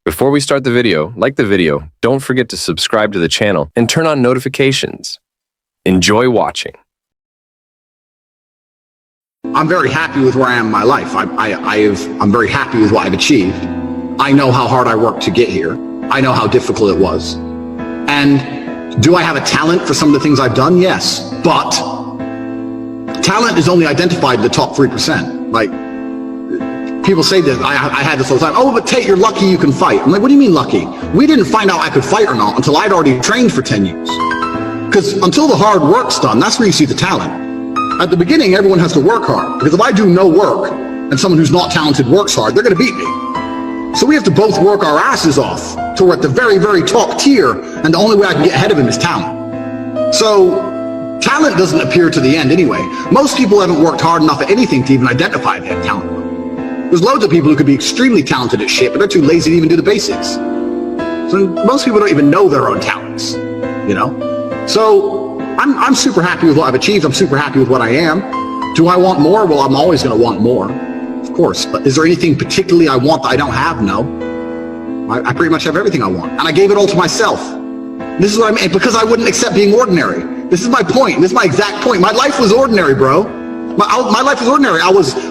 Before we start the video, like the video, don't forget to subscribe to the channel and turn on notifications. Enjoy watching. I'm very happy with where I am in my life. I'm very happy with what I've achieved. I know how hard I worked to get here. I know how difficult it was. And do I have a talent for some of the things I've done? Yes. But talent is only identified in the top 3%. Like, people say this, I had this all the time, oh, but Tate, you're lucky you can fight. I'm like, what do you mean lucky? We didn't find out I could fight or not until I'd already trained for 10 years. Because until the hard work's done, that's where you see the talent. At the beginning, everyone has to work hard. Because if I do no work and someone who's not talented works hard, they're going to beat me. So we have to both work our asses off till we're at the very, very top tier, and the only way I can get ahead of him is talent. So talent doesn't appear to the end anyway. Most people haven't worked hard enough at anything to even identify they have talent. There's loads of people who could be extremely talented at shit, but they're too lazy to even do the basics. So most people don't even know their own talents, you know? So I'm super happy with what I've achieved. I'm super happy with what I am. Do I want more? Well, I'm always going to want more, of course. But is there anything particularly I want that I don't have? No. I pretty much have everything I want. And I gave it all to myself. This is what I mean, because I wouldn't accept being ordinary. This is my point. This is my exact point. My life was ordinary, bro. My life was ordinary.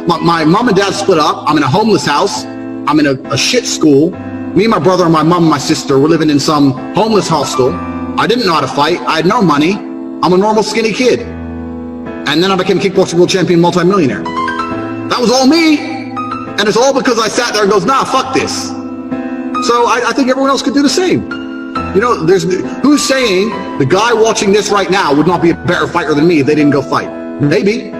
My mom and dad split up. I'm in a homeless house. I'm in a shit school. Me and my brother and my mom and my sister were living in some homeless hostel. I didn't know how to fight. I had no money. I'm a normal skinny kid. And then I became kickboxing world champion, multi-millionaire. That was all me. And it's all because I sat there and goes, nah, fuck this. So I think everyone else could do the same. You know, who's saying the guy watching this right now would not be a better fighter than me if they didn't go fight? Maybe.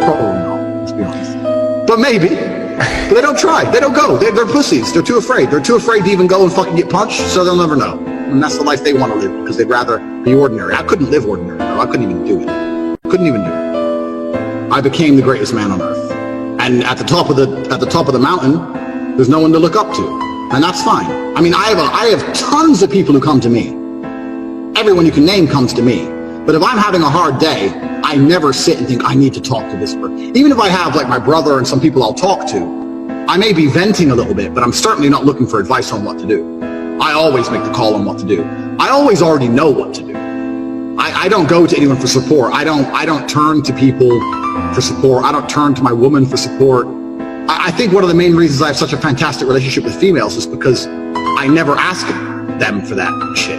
Probably not, let's be honest. But maybe. But they don't try. They don't go. They're pussies. They're too afraid. They're too afraid to even go and fucking get punched, so they'll never know. And that's the life they want to live, because they'd rather be ordinary. I couldn't live ordinary, bro. I couldn't even do it. Couldn't even do it. I became the greatest man on earth. And at the top of the mountain, there's no one to look up to. And that's fine. I mean, I have tons of people who come to me. Everyone you can name comes to me. But if I'm having a hard day, I never sit and think I need to talk to this person. Even if I have like my brother and some people I'll talk to, I may be venting a little bit, but I'm certainly not looking for advice on what to do. I always make the call on what to do. I always already know what to do. I don't go to anyone for support. I don't turn to people for support. I don't turn to my woman for support. I think one of the main reasons I have such a fantastic relationship with females is because I never ask them for that shit.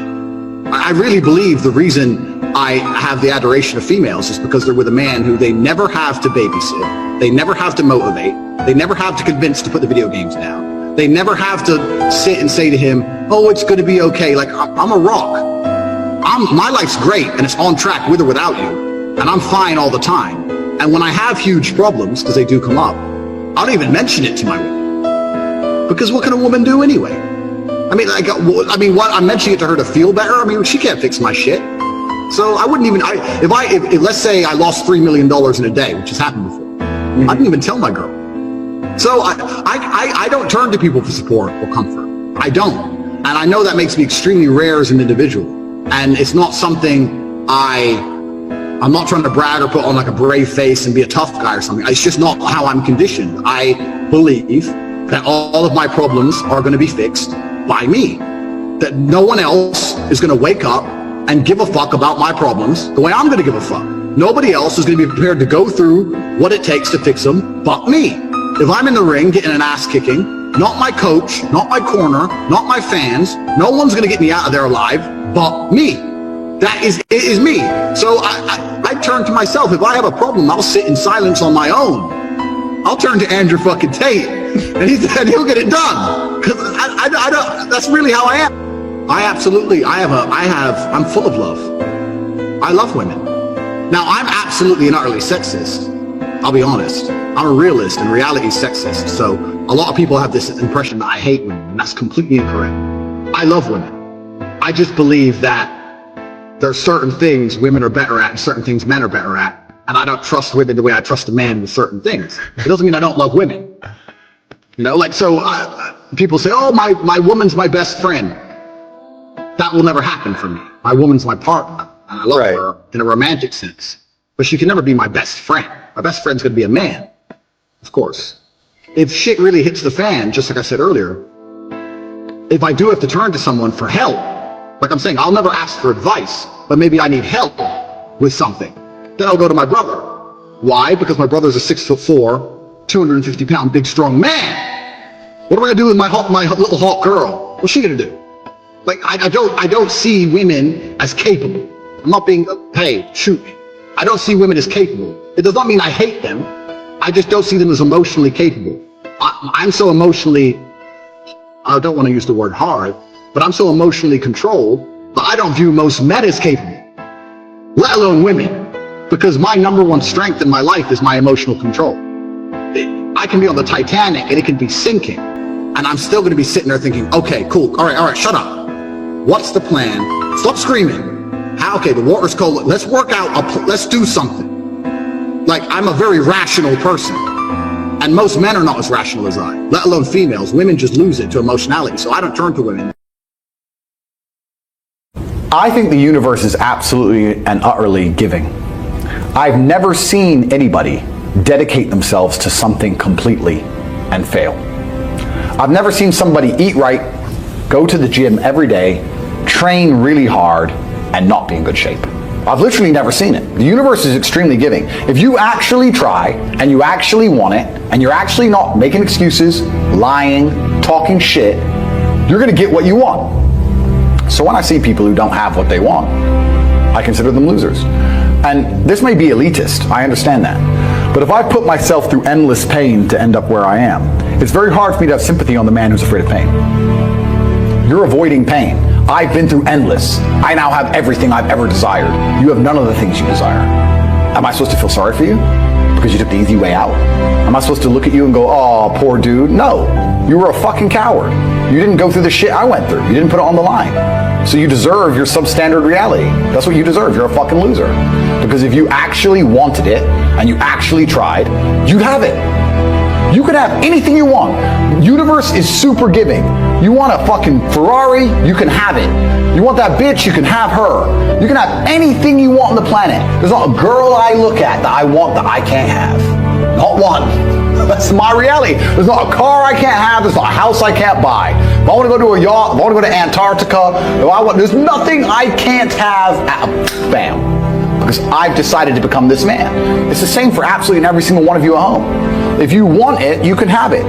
I really believe the reason I have the adoration of females is because they're with a man who they never have to babysit, they never have to motivate, they never have to convince to put the video games down, they never have to sit and say to him, oh, it's going to be okay. Like, I'm a rock. My life's great and it's on track with or without you, and I'm fine all the time. And when I have huge problems, because they do come up, I don't even mention it to my woman, because what can a woman do anyway? I mean, what I'm mentioning it to her to feel better. I mean, she can't fix my shit. So I wouldn't even, if let's say I lost $3 million in a day, which has happened before, I didn't even tell my girl. So I don't turn to people for support or comfort. I don't. And I know that makes me extremely rare as an individual. And it's not something I'm not trying to brag or put on like a brave face and be a tough guy or something. It's just not how I'm conditioned. I believe that all of my problems are going to be fixed by me. That no one else is going to wake up and give a fuck about my problems the way I'm going to give a fuck. Nobody else is going to be prepared to go through what it takes to fix them but me. If I'm in the ring getting an ass kicking, not my coach, not my corner, not my fans, no one's going to get me out of there alive but me. That is me. So I turn to myself. If I have a problem, I'll sit in silence on my own. I'll turn to Andrew fucking Tate, and he'll get it done. Because I don't. That's really how I am. I'm full of love. I love women. Now I'm absolutely and utterly sexist. I'll be honest. I'm a realist, and reality is sexist. So a lot of people have this impression that I hate women, and that's completely incorrect. I love women. I just believe that there are certain things women are better at and certain things men are better at. And I don't trust women the way I trust a man with certain things. It doesn't mean I don't love women. You know, like, so people say, oh, my woman's my best friend. That will never happen for me. My woman's my partner. And I love her in a romantic sense. But she can never be my best friend. My best friend's going to be a man, of course. If shit really hits the fan, just like I said earlier, if I do have to turn to someone for help, like I'm saying, I'll never ask for advice, but maybe I need help with something. Then I'll go to my brother. Why? Because my brother's a 6'4", 250-pound, big, strong man. What am I gonna do with my little Hulk girl? What's she gonna do? Like, I don't see women as capable. I'm not being, hey, shoot me. I don't see women as capable. It does not mean I hate them. I just don't see them as emotionally capable. I'm so emotionally, I don't want to use the word hard, but I'm so emotionally controlled that I don't view most men as capable, let alone women, because my number one strength in my life is my emotional control. I can be on the Titanic and it can be sinking, and I'm still going to be sitting there thinking, okay, cool, all right, shut up. What's the plan? Stop screaming. Okay, the water's cold. Let's work out. Let's do something. Like, I'm a very rational person. And most men are not as rational as I, let alone females. Women just lose it to emotionality. So I don't turn to women. I think the universe is absolutely and utterly giving. I've never seen anybody dedicate themselves to something completely and fail. I've never seen somebody eat right, go to the gym every day, train really hard, and not be in good shape. I've literally never seen it. The universe is extremely giving. If you actually try, and you actually want it, and you're actually not making excuses, lying, talking shit, you're gonna get what you want. So when I see people who don't have what they want, I consider them losers. And this may be elitist, I understand that. But if I put myself through endless pain to end up where I am, it's very hard for me to have sympathy on the man who's afraid of pain. You're avoiding pain. I've been through endless. I now have everything I've ever desired. You have none of the things you desire. Am I supposed to feel sorry for you because you took the easy way out? Am I supposed to look at you and go, oh, poor dude? No, you were a fucking coward. You didn't go through the shit I went through. You didn't put it on the line. So you deserve your substandard reality. That's what you deserve. You're a fucking loser. Because if you actually wanted it and you actually tried, you'd have it. You could have anything you want. Universe is super giving. You want a fucking Ferrari, you can have it. You want that bitch, you can have her. You can have anything you want on the planet. There's not a girl I look at that I want that I can't have. Not one. That's my reality. There's not a car I can't have. There's not a house I can't buy. If I want to go to a yacht, if I want to go to Antarctica, there's nothing I can't have. Bam. Because I've decided to become this man. It's the same for absolutely every single one of you at home. If you want it, you can have it.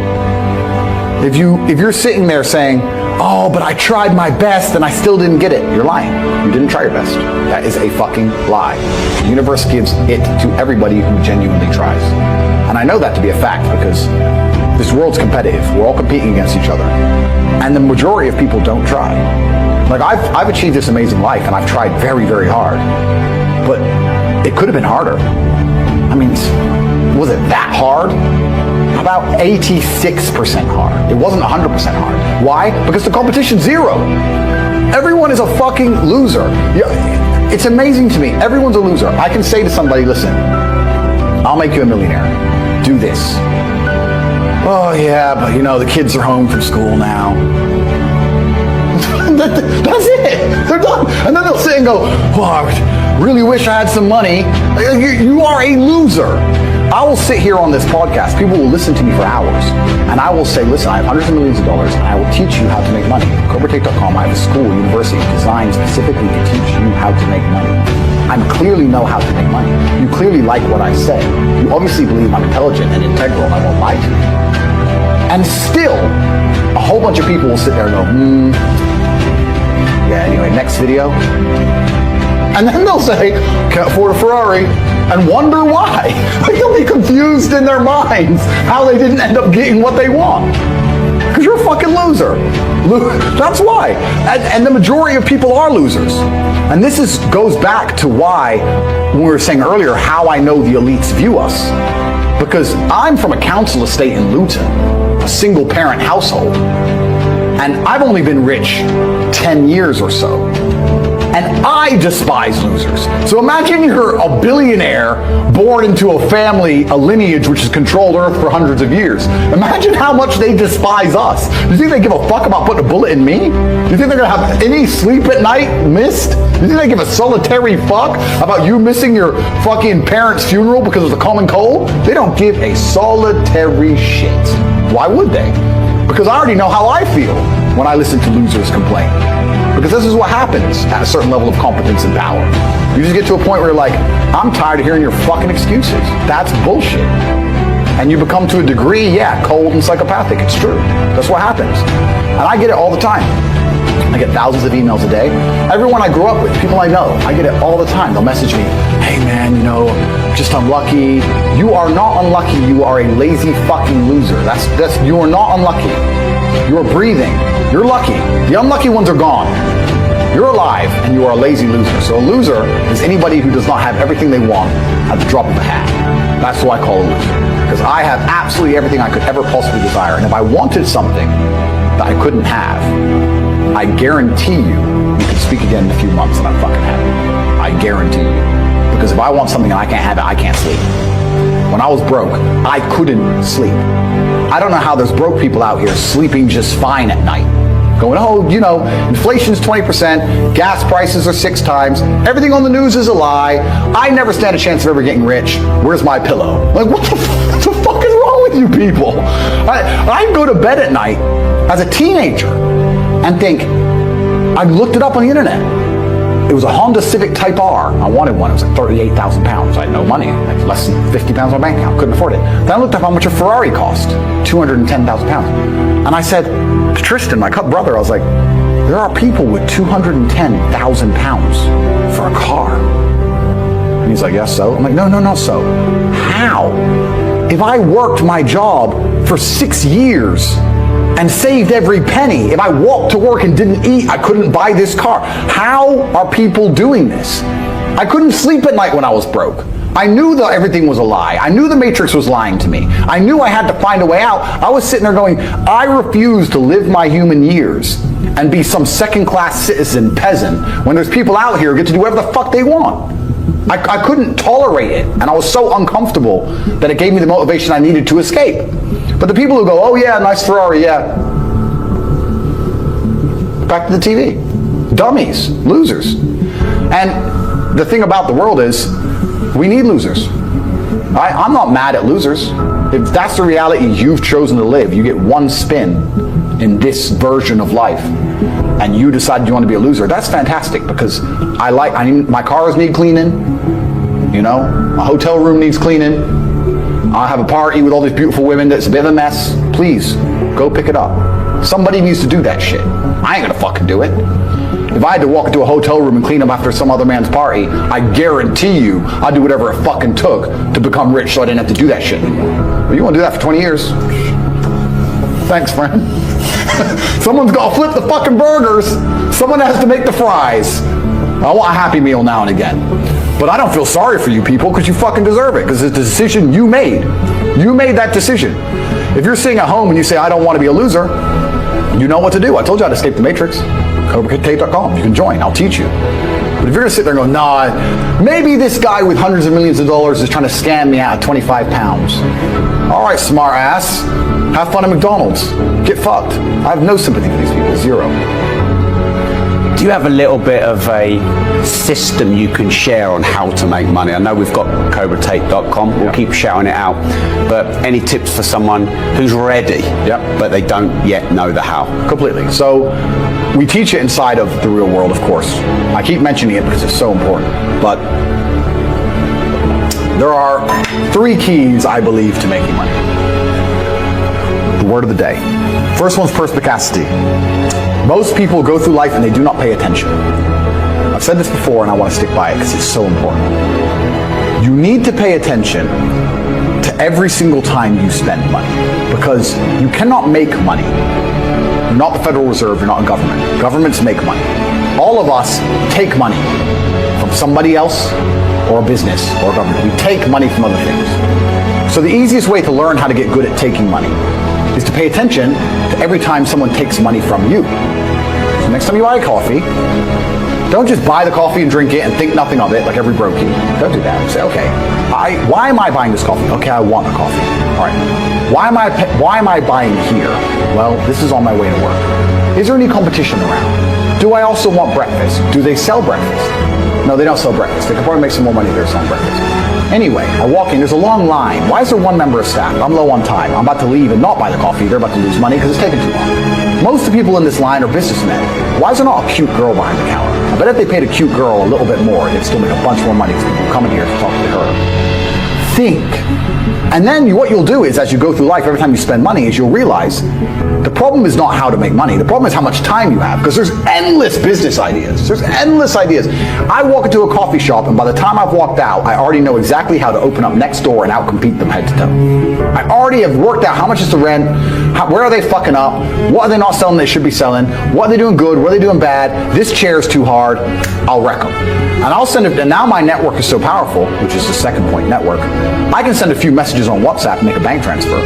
If you're sitting there saying, oh, but I tried my best and I still didn't get it, you're lying. You didn't try your best. That is a fucking lie. The universe gives it to everybody who genuinely tries. And I know that to be a fact because this world's competitive. We're all competing against each other. And the majority of people don't try. Like, I've achieved this amazing life and I've tried very, very hard. But it could have been harder. I mean, was it that hard? About 86% hard. It wasn't 100% hard. Why? Because the competition's zero. Everyone is a fucking loser. It's amazing to me. Everyone's a loser. I can say to somebody, listen, I'll make you a millionaire. Do this. Oh yeah, but the kids are home from school now. That's it. They're done. And then they'll sit and go, oh, I really wish I had some money. You are a loser. I will sit here on this podcast. People will listen to me for hours. And I will say, listen, I have hundreds of millions of dollars and I will teach you how to make money. CobraTate.com, I have a school, university designed specifically to teach you how to make money. I clearly know how to make money. You clearly like what I say. You obviously believe I'm intelligent and integral and I won't lie to you. And still, a whole bunch of people will sit there and go, yeah, anyway, next video. And then they'll say, can't afford a Ferrari, and wonder why. Like, they'll be confused in their minds how they didn't end up getting what they want. Because you're a fucking loser. That's why. And the majority of people are losers. And this goes back to why, when we were saying earlier, how I know the elites view us. Because I'm from a council estate in Luton, a single parent household. And I've only been rich 10 years or so. And I despise losers. So imagine you're a billionaire born into a family, a lineage which has controlled Earth for hundreds of years. Imagine how much they despise us. You think they give a fuck about putting a bullet in me? You think they're gonna have any sleep at night missed? You think they give a solitary fuck about you missing your fucking parents' funeral because of the common cold? They don't give a solitary shit. Why would they? Because I already know how I feel. when I listen to losers complain. Because this is what happens at a certain level of competence and power. You just get to a point where you're like, I'm tired of hearing your fucking excuses. That's bullshit. And you become, to a degree, yeah, cold and psychopathic. It's true. That's what happens. And I get it all the time. I get thousands of emails a day. Everyone I grew up with, people I know, I get it all the time. They'll message me, hey man, just unlucky. You are not unlucky. You are a lazy fucking loser. You are not unlucky. You are breathing. You're lucky. The unlucky ones are gone. You're alive and you are a lazy loser. So a loser is anybody who does not have everything they want at the drop of a hat. That's who I call a loser. Because I have absolutely everything I could ever possibly desire. And if I wanted something that I couldn't have, I guarantee you, we can speak again in a few months and I'm fucking happy. I guarantee you. Because if I want something and I can't have it, I can't sleep. When I was broke, I couldn't sleep. I don't know how there's broke people out here sleeping just fine at night. Going, inflation's 20%, gas prices are 6 times, everything on the news is a lie, I never stand a chance of ever getting rich, where's my pillow? Like, what the fuck is wrong with you people? I go to bed at night as a teenager and think, I looked it up on the internet. It was a Honda Civic Type R. I wanted one. It was like 38,000 pounds. I had no money. I had less than 50 pounds on my bank account. Couldn't afford it. Then I looked up how much a Ferrari cost. 210,000 pounds. And I said to Tristan, my brother, I was like, there are people with 210,000 pounds for a car. And he's like, yes, so? I'm like, no, so. How? If I worked my job for 6 years and saved every penny, if I walked to work and didn't eat, I couldn't buy this car. How are people doing this? I couldn't sleep at night when I was broke. I knew that everything was a lie. I knew the Matrix was lying to me. I knew I had to find a way out. I was sitting there going, I refuse to live my human years and be some second-class citizen peasant when there's people out here who get to do whatever the fuck they want. I couldn't tolerate it, and I was so uncomfortable that it gave me the motivation I needed to escape. But the people who go, oh yeah, nice Ferrari, yeah. Back to the TV. Dummies, losers. And the thing about the world is, we need losers. I'm not mad at losers. If that's the reality you've chosen to live, you get one spin in this version of life, and you decide you want to be a loser, that's fantastic, because my cars need cleaning, my hotel room needs cleaning, I have a party with all these beautiful women that's a bit of a mess. Please, go pick it up. Somebody needs to do that shit. I ain't gonna fucking do it. If I had to walk into a hotel room and clean up after some other man's party, I guarantee you I'd do whatever it fucking took to become rich so I didn't have to do that shit anymore. But you wanna do that for 20 years? Thanks, friend. Someone's gotta flip the fucking burgers. Someone has to make the fries. I want a Happy Meal now and again. But I don't feel sorry for you people, because you fucking deserve it, because it's a decision you made. You made that decision. If you're sitting at home and you say, I don't want to be a loser, you know what to do. I told you how to escape the Matrix. Tate.com. You can join. I'll teach you. But if you're going to sit there and go, nah, maybe this guy with hundreds of millions of dollars is trying to scam me out of 25 pounds. All right, smart ass. Have fun at McDonald's. Get fucked. I have no sympathy for these people. Zero. Do you have a little bit of a system you can share on how to make money? I know we've got CobraTate.com. We'll keep shouting it out. But any tips for someone who's ready, but they don't yet know the how? Completely. So we teach it inside of the real world, of course. I keep mentioning it because it's so important. But there are 3 keys, I believe, to making money. The word of the day. First one's perspicacity. Most people go through life and they do not pay attention. I've said this before and I want to stick by it because it's so important. You need to pay attention to every single time you spend money, because you cannot make money. You're not the Federal Reserve, you're not a government. Governments make money. All of us take money from somebody else or a business or a government. We take money from other things. So the easiest way to learn how to get good at taking money is to pay attention to every time someone takes money from you. So next time you buy a coffee, don't just buy the coffee and drink it and think nothing of it like every broke you. Don't do that. Say, okay, why am I buying this coffee? Okay, I want a coffee. All right. Why am I buying here? Well, this is on my way to work. Is there any competition around? Do I also want breakfast? Do they sell breakfast? No, they don't sell breakfast. They could probably make some more money if they're selling breakfast. Anyway, I walk in, there's a long line. Why is there one member of staff? I'm low on time. I'm about to leave and not buy the coffee. They're about to lose money because it's taking too long. Most of the people in this line are businessmen. Why is there not a cute girl behind the counter? I bet if they paid a cute girl a little bit more, they'd still make a bunch more money because people come in here to talk to her. Think. And then what you'll do is, as you go through life, every time you spend money, is you'll realize the problem is not how to make money. The problem is how much time you have, because there's endless business ideas. There's endless ideas. I walk into a coffee shop, and by the time I've walked out, I already know exactly how to open up next door and outcompete them head to toe. I already have worked out how much is the rent, where are they fucking up, what are they not selling they should be selling, what are they doing good, what are they doing bad, this chair is too hard, I'll wreck them. And I'll send it, and now my network is so powerful, which is the second point, network, I can send a few messages on WhatsApp and make a bank transfer.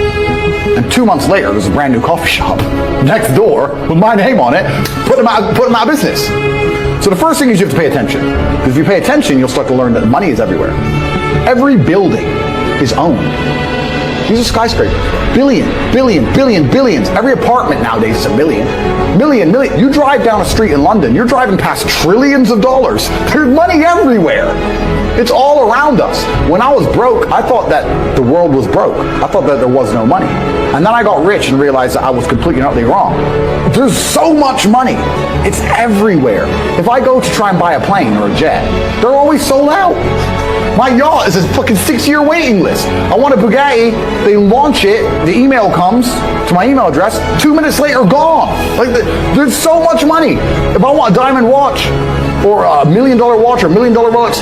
And 2 months later, there's a brand new coffee shop next door with my name on it, put them out of business. So the first thing is you have to pay attention. Because if you pay attention, you'll start to learn that money is everywhere. Every building is owned. These are skyscrapers. Billions. Every apartment nowadays is a million. You drive down a street in London, you're driving past trillions of dollars. There's money everywhere. It's all around us. When I was broke, I thought that the world was broke. I thought that there was no money. And then I got rich and realized that I was completely and utterly wrong. There's so much money. It's everywhere. If I go to try and buy a plane or a jet, they're always sold out. My yacht is a fucking 6-year waiting list. I want a Bugatti, they launch it, the email comes to my email address, 2 minutes later, gone. There's so much money. If I want a diamond watch, or a $1 million watch, or $1 million Rolex,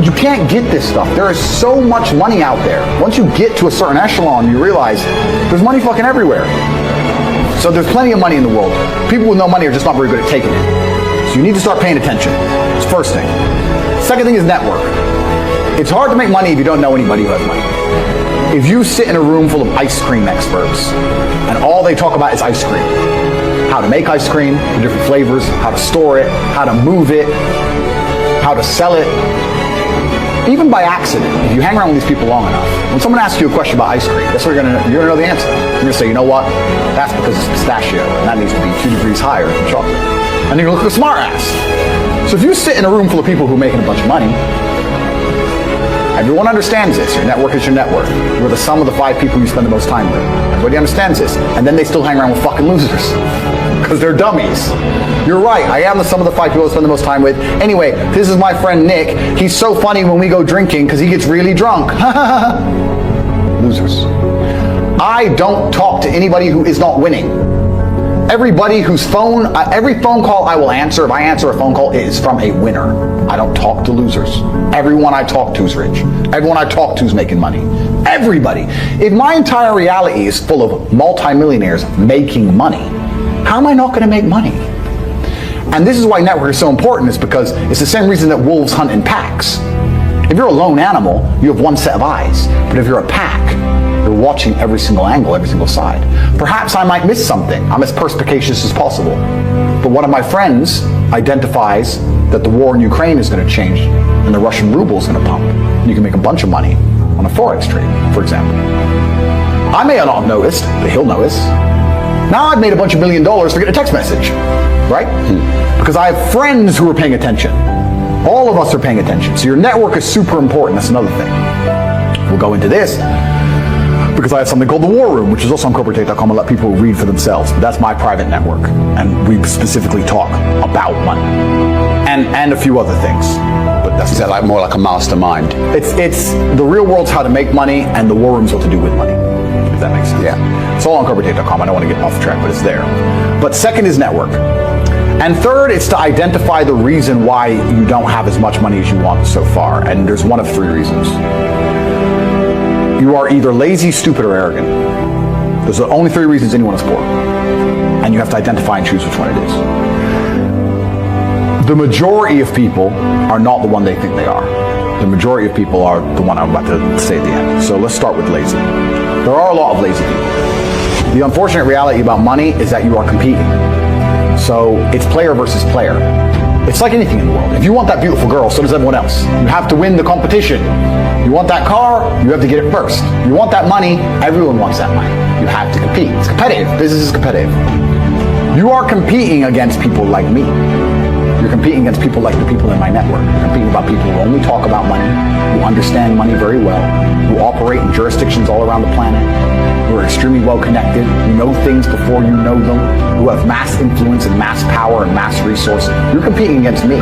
you can't get this stuff. There is so much money out there. Once you get to a certain echelon, you realize there's money fucking everywhere. So there's plenty of money in the world. People with no money are just not very good at taking it. So you need to start paying attention. It's the first thing. Second thing is network. It's hard to make money if you don't know anybody who has money. If you sit in a room full of ice cream experts and all they talk about is ice cream, how to make ice cream, the different flavors, how to store it, how to move it, how to sell it, even by accident, if you hang around with these people long enough, when someone asks you a question about ice cream, that's what you're gonna know the answer. You're gonna say, you know what? That's because it's pistachio, and that needs to be 2 degrees higher than chocolate. And you're gonna look like a smart ass. So if you sit in a room full of people who are making a bunch of money, everyone understands this. Your network is your network. You're the sum of the 5 people you spend the most time with. Everybody understands this. And then they still hang around with fucking losers. Because they're dummies. You're right. I am the sum of the 5 people I spend the most time with. Anyway, this is my friend Nick. He's so funny when we go drinking because he gets really drunk. Losers. I don't talk to anybody who is not winning. Everybody whose every phone call I will answer, if I answer a phone call, it is from a winner. I don't talk to losers. Everyone I talk to is rich. Everyone I talk to is making money. Everybody. If my entire reality is full of multimillionaires making money, how am I not going to make money? And this is why network is so important, is because it's the same reason that wolves hunt in packs. If you're a lone animal, you have one set of eyes. But if you're a pack, you're watching every single angle, every single side. Perhaps I might miss something. I'm as perspicacious as possible. But one of my friends identifies that the war in Ukraine is going to change and the Russian ruble is going to pump. You can make a bunch of money on a forex trade, for example. I may not have noticed, but he'll notice. Now I've made a bunch of $1 million for getting a text message, right? Because I have friends who are paying attention. All of us are paying attention. So your network is super important. That's another thing. We'll go into this because I have something called the War Room, which is also on CobraTate.com. I'll let people read for themselves. But that's my private network. And we specifically talk about money and a few other things. But that's Is that like more like a mastermind? It's the real world's how to make money, and the War Room's what to do with money. If that makes sense. Yeah. It's all on CobraTate.com. I don't want to get off track, but it's there. But second is network. And third, it's to identify the reason why you don't have as much money as you want so far. And there's one of 3 reasons. You are either lazy, stupid, or arrogant. Those are the only 3 reasons anyone is poor. And you have to identify and choose which one it is. The majority of people are not the one they think they are. The majority of people are the one I'm about to say at the end. So let's start with lazy. There are a lot of lazy people. The unfortunate reality about money is that you are competing. So it's player versus player. It's like anything in the world. If you want that beautiful girl, so does everyone else. You have to win the competition. You want that car, you have to get it first. You want that money, everyone wants that money. You have to compete. It's competitive. Business is competitive. You are competing against people like me. You're You're competing against people like the people in my network. You're competing about people who only talk about money, who understand money very well, who operate in jurisdictions all around the planet, who are extremely well connected, who know things before you know them, who have mass influence and mass power and mass resources. You're competing against me.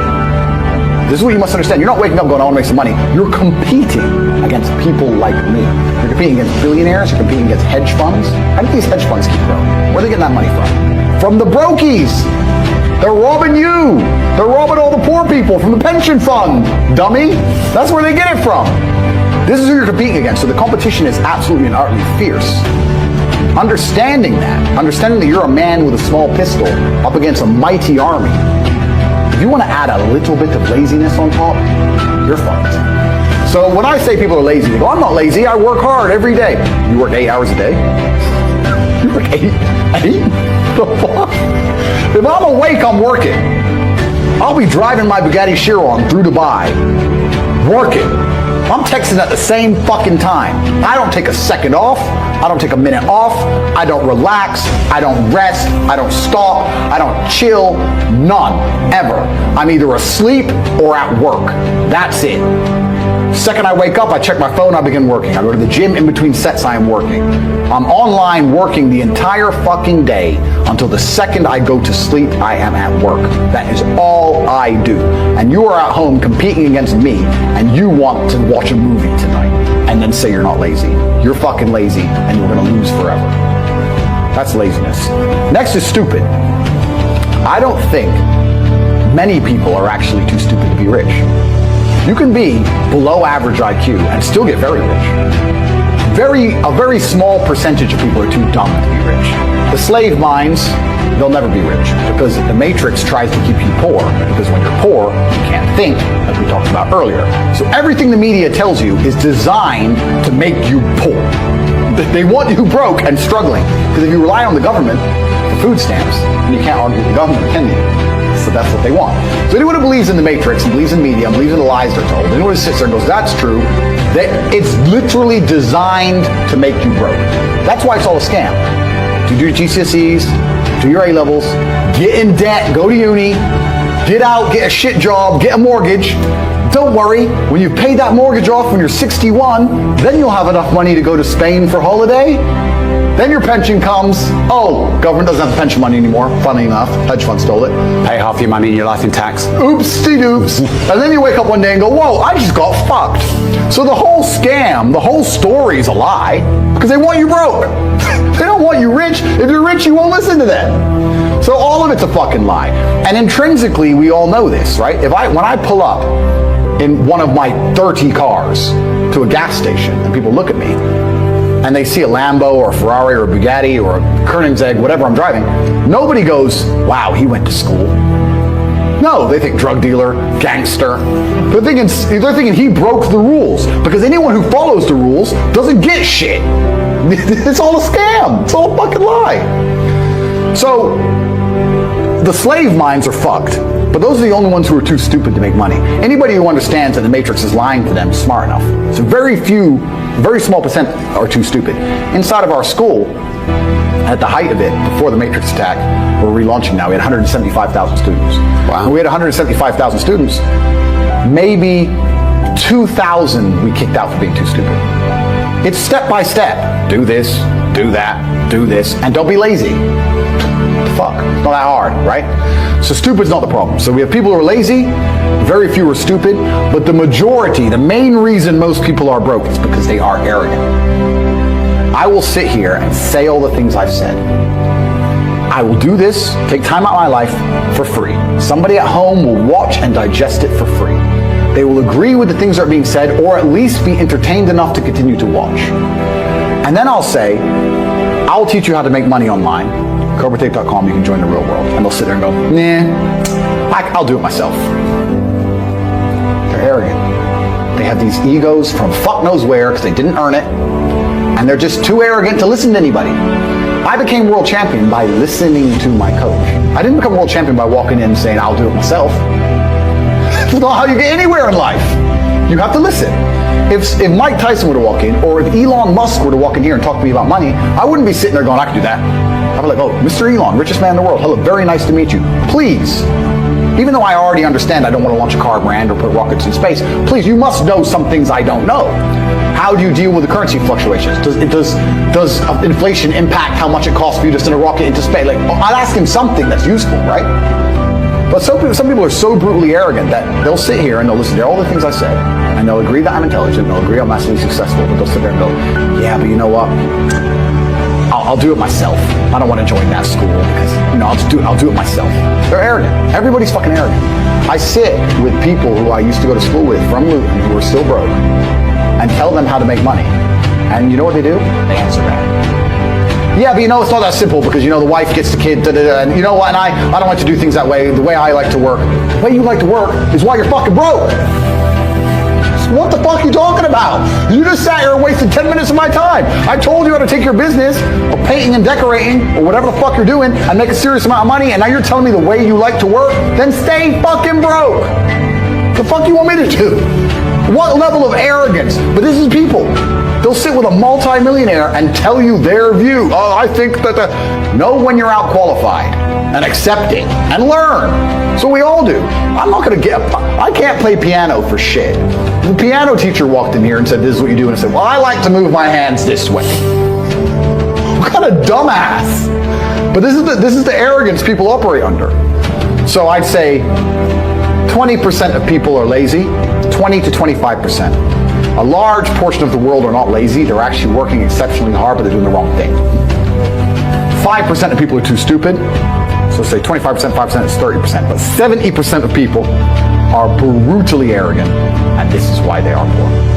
This is what you must understand. You're not waking up going, I want to make some money. You're competing against people like me. You're competing against billionaires. You're competing against hedge funds. How do these hedge funds keep growing? Where are they getting that money from? From the brokies. They're robbing you. They're robbing all the poor people from the pension fund, dummy. That's where they get it from. This is who you're competing against. So the competition is absolutely and utterly fierce. Understanding that you're a man with a small pistol up against a mighty army. If you want to add a little bit of laziness on top, you're fucked. So when I say people are lazy, they go, I'm not lazy, I work hard every day. You work 8 hours a day? You work 8? The fuck? If I'm awake, I'm working. I'll be driving my Bugatti Chiron through Dubai, working. I'm texting at the same fucking time. I don't take a second off. I don't take a minute off. I don't relax. I don't rest. I don't stop. I don't chill. None. Ever. I'm either asleep or at work. That's it. Second I wake up, I check my phone, I begin working. I go to the gym, in between sets I am working. I'm online working the entire fucking day until the second I go to sleep, I am at work. That is all I do. And you are at home competing against me, and you want to watch a movie tonight and then say you're not lazy. You're fucking lazy, and you're gonna lose forever. That's laziness. Next is stupid. I don't think many people are actually too stupid to be rich. You can be below average IQ and still get very rich. A very small percentage of people are too dumb to be rich. The slave minds, they'll never be rich because the matrix tries to keep you poor, because when you're poor, you can't think, as we talked about earlier. So everything the media tells you is designed to make you poor. They want you broke and struggling, because if you rely on the government for food stamps, then you can't argue with the government, can you? So that's what they want. So anyone who believes in the matrix and believes in media and believes in the lies they're told, anyone who sits there and goes, that's true, it's literally designed to make you broke. That's why it's all a scam. Do your GCSEs, do your A-levels, get in debt, go to uni, get out, get a shit job, get a mortgage. Don't worry, when you've paid that mortgage off when you're 61, then you'll have enough money to go to Spain for holiday. Then your pension comes. Oh, government doesn't have the pension money anymore, funny enough. Hedge fund stole it. Pay half your money in your life in tax. Oopsie-doops. And then you wake up one day and go, whoa, I just got fucked. So the whole scam, the whole story is a lie because they want you broke. They don't want you rich. If you're rich, you won't listen to them. So all of it's a fucking lie. And intrinsically, we all know this, right? When I pull up in one of my 30 cars to a gas station and people look at me, and they see a Lambo or a Ferrari or a Bugatti or a Koenigsegg, whatever I'm driving, nobody goes, wow, he went to school. No, they think drug dealer, gangster. They're thinking he broke the rules, because anyone who follows the rules doesn't get shit. It's all a scam. It's all a fucking lie. So the slave minds are fucked, but those are the only ones who are too stupid to make money. Anybody who understands that the matrix is lying to them is smart enough. So very small percent are too stupid. Inside of our school, at the height of it, before the matrix attack, we're relaunching now, we had 175,000 students. Wow. When we had 175,000 students, maybe 2,000 we kicked out for being too stupid. It's step by step. Do this, do that, do this, and don't be lazy. Fuck, it's not that hard, right? So stupid's not the problem. So we have people who are lazy, very few are stupid, but the majority, the main reason most people are broke is because they are arrogant. I will sit here and say all the things I've said. I will do this, take time out of my life for free. Somebody at home will watch and digest it for free. They will agree with the things that are being said, or at least be entertained enough to continue to watch. And then I'll say, I'll teach you how to make money online. CobraTate.com, you can join the real world. And they'll sit there and go, nah, I'll do it myself. They're arrogant. They have these egos from fuck knows where because they didn't earn it. And they're just too arrogant to listen to anybody. I became world champion by listening to my coach. I didn't become world champion by walking in and saying, I'll do it myself. That's not how you get anywhere in life. You have to listen. If Mike Tyson were to walk in, or if Elon Musk were to walk in here and talk to me about money, I wouldn't be sitting there going, I can do that. I'd be like, oh, Mr. Elon, richest man in the world. Hello, very nice to meet you. Please, Even though I already understand I don't want to launch a car brand or put rockets in space, please, you must know some things I don't know. How do you deal with the currency fluctuations? Does inflation impact how much it costs for you to send a rocket into space? Like, I'll ask him something that's useful, right? But some people are so brutally arrogant that they'll sit here and they'll listen to all the things I say, and they'll agree that I'm intelligent, they'll agree I'm massively successful, but they'll sit there and go, yeah, but you know what? I'll do it myself. I don't want to join that school because, I'll do it myself. They're arrogant. Everybody's fucking arrogant. I sit with people who I used to go to school with from Luton who are still broke and tell them how to make money. And you know what they do? They answer back. Yeah, but it's not that simple because, the wife gets the kid, and you know what, and I don't like to do things that way. The way I like to work, the way you like to work is why you're fucking broke. What the fuck are you talking about? You just sat here and wasted 10 minutes of my time. I told you how to take your business of painting and decorating or whatever the fuck you're doing and make a serious amount of money, and now you're telling me the way you like to work? Then stay fucking broke. The fuck you want me to do? What level of arrogance? But this is people. They'll sit with a multi-millionaire and tell you their view. Oh, I think that know when you're out qualified and accepting and learn. So we all do. I can't play piano for shit. The piano teacher walked in here and said, this is what you do. And I said, well, I like to move my hands this way. What kind of dumbass? But this is the arrogance people operate under. So I'd say 20% of people are lazy, 20 to 25%. A large portion of the world are not lazy. They're actually working exceptionally hard, but they're doing the wrong thing. 5% of people are too stupid. So say 25%, 5% is 30%. But 70% of people are brutally arrogant, and this is why they are poor.